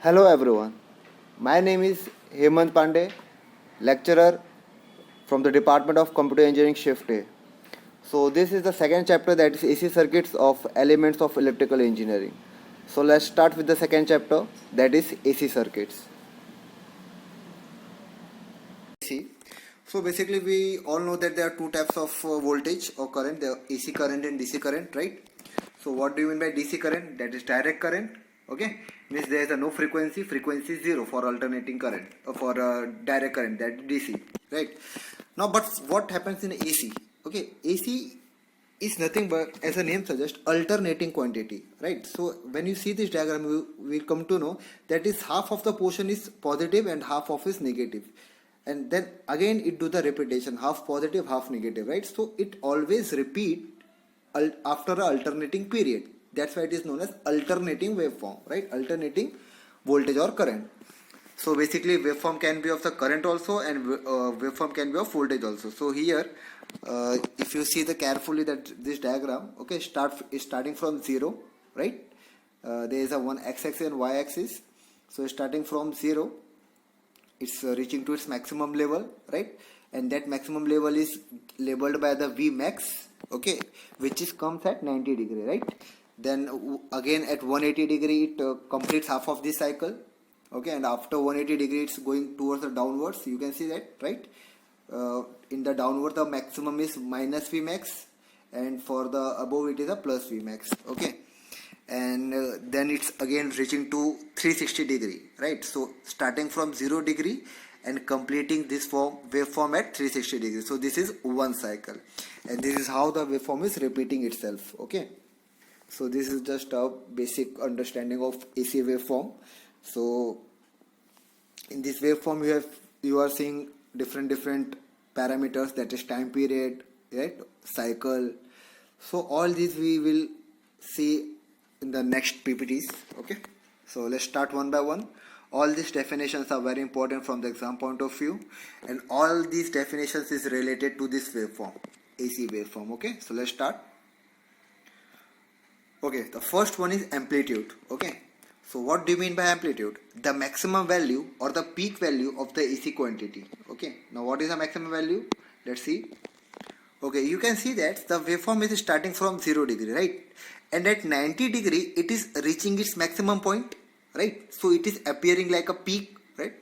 Hello everyone. My name is Hemant Pandey, lecturer from the Department of Computer Engineering Shift A. So this is the second chapter, that is AC circuits of elements of electrical engineering. So let's start with the second chapter, that is AC circuits. AC. So basically we all know that there are two types of voltage or current, the AC current and DC current, right? So what do you mean by DC current? That is direct current. Okay, means there is a no frequency is zero for alternating current, for direct current, that is DC, right? Now but what happens in AC? Okay, AC is nothing but, as the name suggests, alternating quantity, right? So when you see this diagram, you will come to know that is half of the portion is positive and half of is negative, and then again it do the repetition, half positive half negative, right? So it always repeat after a alternating period. That's why it is known as alternating waveform, right? Alternating voltage or current. So basically waveform can be of the current also, and waveform can be of voltage also. So here if you see the carefully that this diagram, okay, starting from 0, right? There is a one x-axis and y-axis. So starting from 0, it's reaching to its maximum level, right? And that maximum level is labeled by the V max, okay, which is comes at 90 degree, right? Then again at 180 degree it completes half of this cycle, okay, and after 180 degree it's going towards the downwards. You can see that, right? In the downward the maximum is minus V max, and for the above it is a plus V max, okay. And then it's again reaching to 360 degree, right? So starting from 0 degree and completing this waveform at 360 degree. So this is one cycle, and this is how the waveform is repeating itself, okay. So this is just a basic understanding of AC waveform. So in this waveform you are seeing different parameters, that is time period, right, cycle. So all these we will see in the next PPTs, okay. So let's start one by one. All these definitions are very important from the exam point of view, and all these definitions is related to this waveform, AC waveform, okay. So let's start. Okay, the first one is amplitude, okay. So what do you mean by amplitude? The maximum value or the peak value of the AC quantity, okay. Now what is the maximum value? Let's see. Okay, you can see that the waveform is starting from 0 degree, right? And at 90 degree it is reaching its maximum point, right? So it is appearing like a peak, right?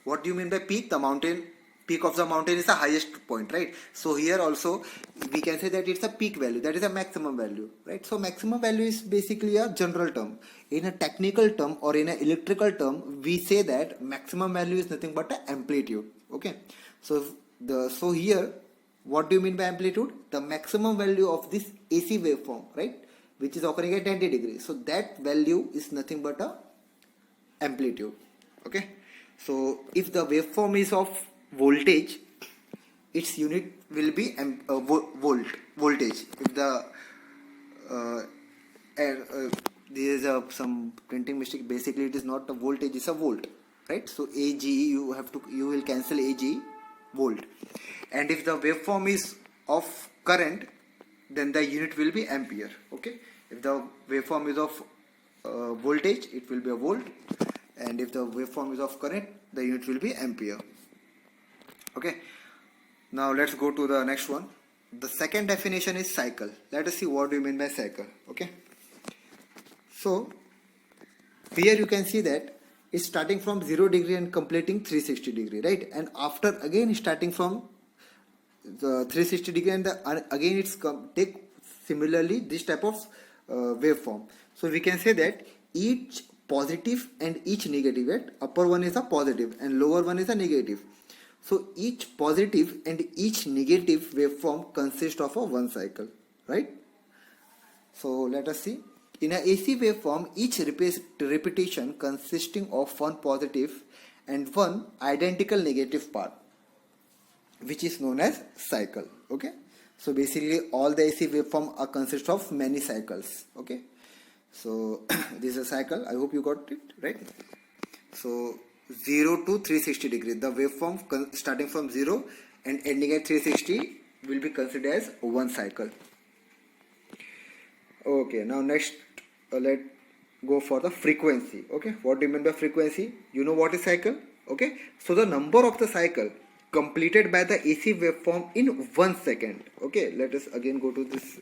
What do you mean by peak? The peak of the mountain is the highest point, right? So here also we can say that it's a peak value, that is a maximum value, right? So maximum value is basically a general term. In a technical term or in an electrical term, we say that maximum value is nothing but an amplitude, okay. So here, what do you mean by amplitude? The maximum value of this AC waveform, right, which is occurring at 90 degrees. So that value is nothing but a amplitude, okay. So if the waveform is of voltage, its unit will be voltage. If the there is some printing mistake, basically it is not a voltage, it's a volt, right? So AGE, you will cancel AGE, volt. And if the waveform is of current, then the unit will be ampere, okay. If the waveform is of voltage, it will be a volt, and if the waveform is of current, the unit will be ampere, okay. Now let's go to the next one. The second definition is cycle. Let us see what do you mean by cycle, okay. So here you can see that it's starting from 0 degree and completing 360 degree, right? And after again starting from the 360 degree and again it's take similarly this type of waveform. So we can say that each positive and each negative, right? Upper one is a positive and lower one is a negative. So each positive and each negative waveform consists of a one cycle, right? So let us see. In a AC waveform, each repetition consisting of one positive and one identical negative part, which is known as cycle, okay. So basically all the AC waveform are consist of many cycles, okay. So this is a cycle. I hope you got it right. So 0 to 360 degree, the waveform starting from 0 and ending at 360 will be considered as one cycle. Okay, now next go for the frequency. Okay, what do you mean by frequency? You know what is cycle? Okay, so the number of the cycle completed by the AC waveform in 1 second. Okay, let us again go to this.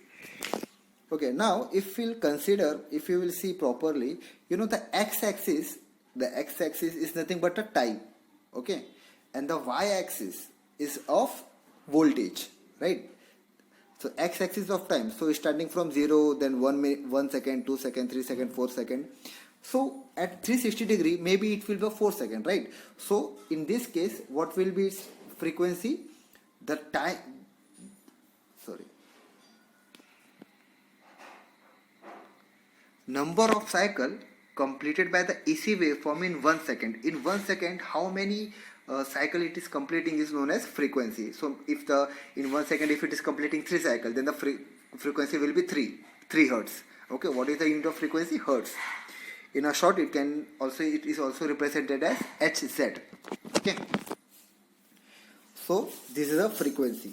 Okay, now if we'll consider, if you will see properly, you know the x-axis is nothing but a time. Okay, and the y-axis is of voltage, right? So x-axis of time, so starting from 0, then 1 minute, 1 second, 2 second, 3 second, 4 second. So at 360 degree, maybe it will be 4 second, right? So in this case, what will be its frequency? The time, sorry, number of cycle completed by the AC waveform in 1 second. In 1 second, how many cycle it is completing is known as frequency. So if the in 1 second if it is completing 3 cycle, then the frequency will be 3 hertz. Okay, what is the unit of frequency? Hertz. In a short, it is also represented as Hz. Okay. So this is a frequency.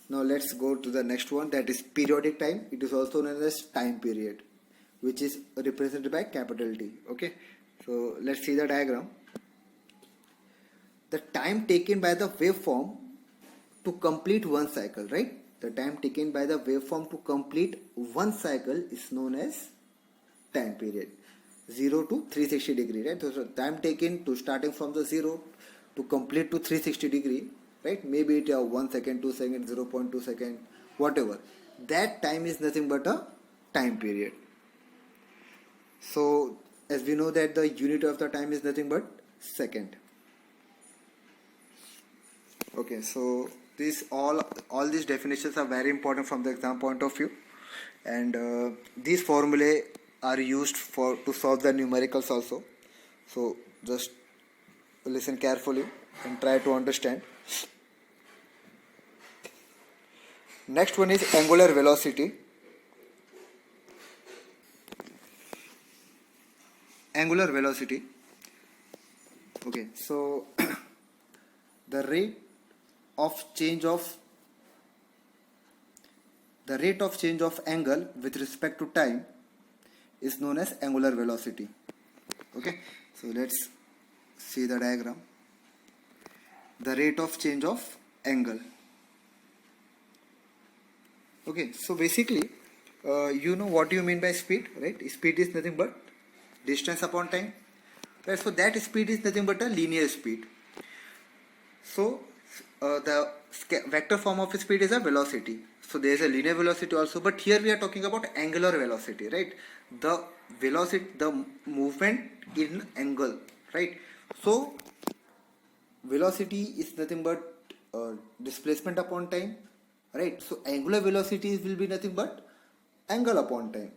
Now let's go to the next one, that is periodic time. It is also known as time period, which is represented by capital T. Okay, so let's see the diagram. The time taken by the waveform to complete one cycle, right? The time taken by the waveform to complete one cycle is known as time period. 0 to 360 degree, right? So time taken to starting from the 0 to complete to 360 degree, right? Maybe it 1 second, 2 seconds, 0.2 second, whatever. That time is nothing but a time period. So as we know that the unit of the time is nothing but second. Okay, so all these definitions are very important from the exam point of view, and these formulae are used to solve the numericals also. So just listen carefully and try to understand. Next one is angular velocity. Angular velocity. Okay, so the rate of change of angle with respect to time is known as angular velocity. Okay, so let's see the diagram. The rate of change of angle. Okay, so basically you know what you mean by speed, right? Speed is nothing but distance upon time, right? So that speed is nothing but a linear speed. So the vector form of speed is a velocity. So there is a linear velocity also, but here we are talking about angular velocity, right? The velocity, the movement in angle, right? So velocity is nothing but displacement upon time, right? So angular velocity will be nothing but angle upon time.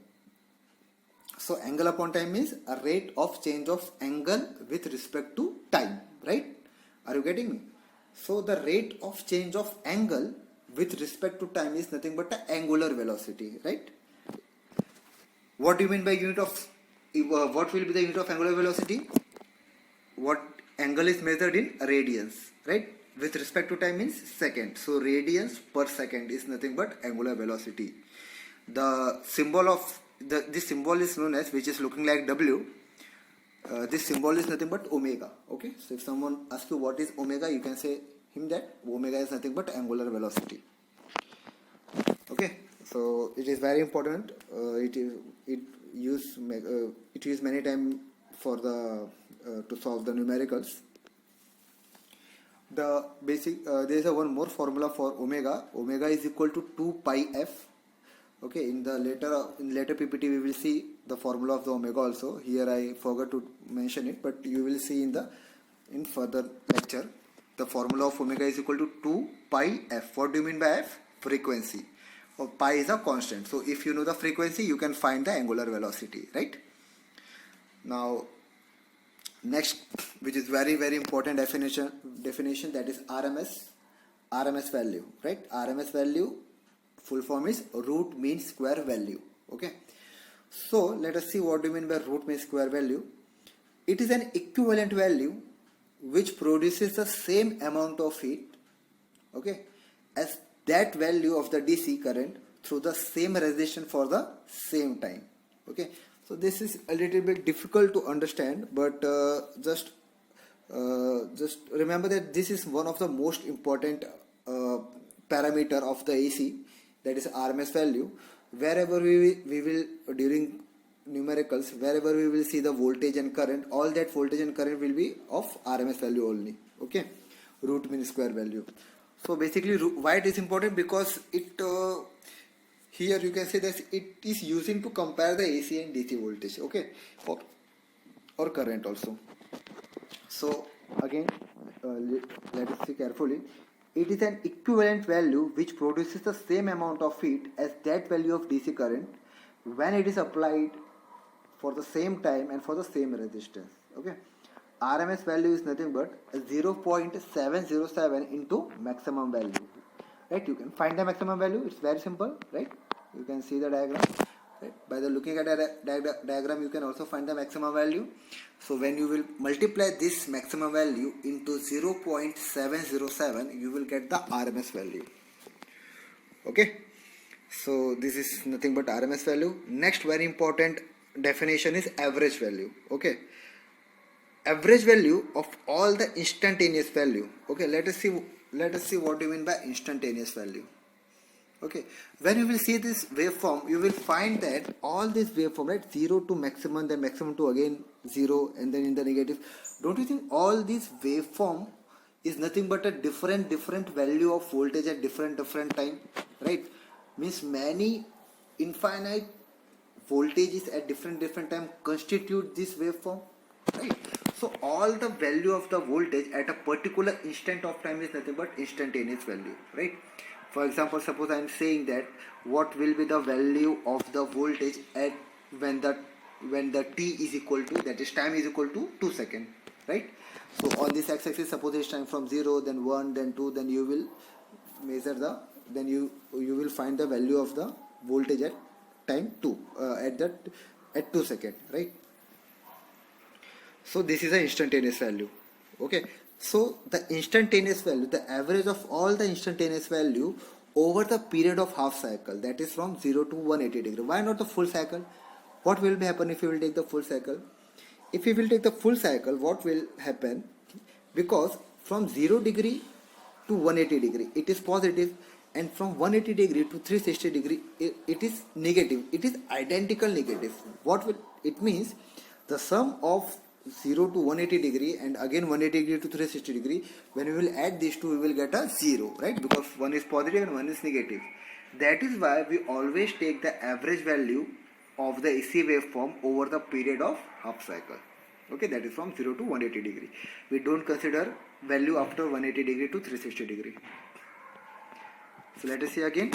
So angle upon time is a rate of change of angle with respect to time, right? Are you getting me? So the rate of change of angle with respect to time is nothing but the angular velocity, right? What do you mean by unit of, what will be the unit of angular velocity? What angle is measured in radians, right? With respect to time means second. So radians per second is nothing but angular velocity. The symbol of this symbol is known as, which is looking like W. This symbol is nothing but omega. Okay, so if someone asks you what is omega, you can say him that omega is nothing but angular velocity. Okay, so it is very important. It used many times for the to solve the numericals. The basic there is one more formula for omega. Omega is equal to 2 pi f. Okay, in later PPT we will see the formula of the omega also. Here I forgot to mention it, but you will see in further lecture. The formula of omega is equal to 2 pi f. What do you mean by f? Frequency. Or pi is a constant. So if you know the frequency, you can find the angular velocity, right? Now next, which is very important definition, that is RMS value, right? RMS value full form is root mean square value. Okay, so let us see what do you mean by root mean square value. It is an equivalent value which produces the same amount of heat, okay, as that value of the DC current through the same resistance for the same time. Okay, So this is a little bit difficult to understand, but just remember that this is one of the most important parameter of the AC, that is RMS value. Wherever we will during numericals, wherever we will see the voltage and current, all that voltage and current will be of RMS value only. Okay, root mean square value. So basically, why it is important? Because it here you can say that it is using to compare the AC and DC voltage. Okay, or current also. So again, let us see carefully. It is an equivalent value which produces the same amount of heat as that value of DC current when it is applied for the same time and for the same resistance. Okay, RMS value is nothing but 0.707 into maximum value. Right, you can find the maximum value. It's very simple, right? You can see the diagram. Right? By the looking at a diagram, you can also find the maximum value. So when you will multiply this maximum value into 0.707, you will get the RMS value. Okay, so this is nothing but RMS value. Next very important definition is average value. Okay, average value of all the instantaneous value. Okay, let us see what do you mean by instantaneous value. Okay, when you will see this waveform, you will find that all this waveform, right, 0 to maximum, then maximum to again 0, and then in the negative. Don't you think all this waveform is nothing but a different value of voltage at different time, right? Means many infinite voltages at different time constitute this waveform, right? So all the value of the voltage at a particular instant of time is nothing but instantaneous value, right? For example, suppose I am saying that what will be the value of the voltage at when the t is equal to, that is time is equal to 2 seconds, right? So on this x-axis, suppose it is time from 0, then 1, then 2, then you will measure then you will find the value of the voltage at time 2 at 2 seconds, right? So this is an instantaneous value. Okay, so the instantaneous value, the average of all the instantaneous value over the period of half cycle, that is from 0 to 180 degree. Why not the full cycle? What will happen if you will take the full cycle? If you will take the full cycle, what will happen? Because from 0 degree to 180 degree, it is positive, and from 180 degree to 360 degree, it is negative. It is identical negative. What will it means? The sum of 0 to 180 degree and again 180 degree to 360 degree, when we will add these two, we will get a 0, right? Because one is positive and one is negative. That is why we always take the average value of the AC waveform over the period of half cycle. Okay, that is from 0 to 180 degree. We don't consider value after 180 degree to 360 degree. So let us see again.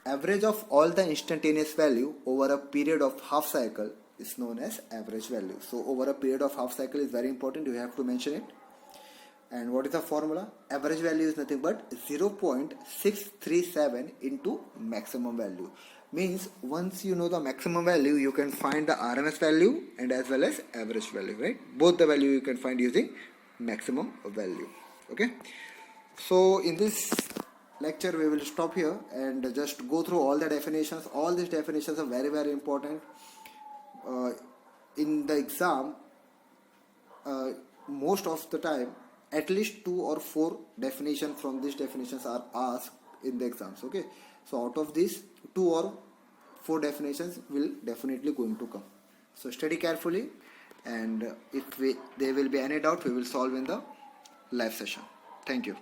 Average of all the instantaneous value over a period of half cycle is known as average value. So over a period of half cycle is very important. You have to mention it. And what is the formula? Average value is nothing but 0.637 into maximum value. Means once you know the maximum value, you can find the RMS value and as well as average value, right? Both the value you can find using maximum value. Okay. So in this lecture we will stop here and just go through all the definitions. All these definitions are very important. In the exam, most of the time, at least 2 or 4 definitions from these definitions are asked in the exams. Okay, so out of these, 2 or 4 definitions will definitely going to come. So study carefully, and if there will be any doubt, we will solve in the live session. Thank you.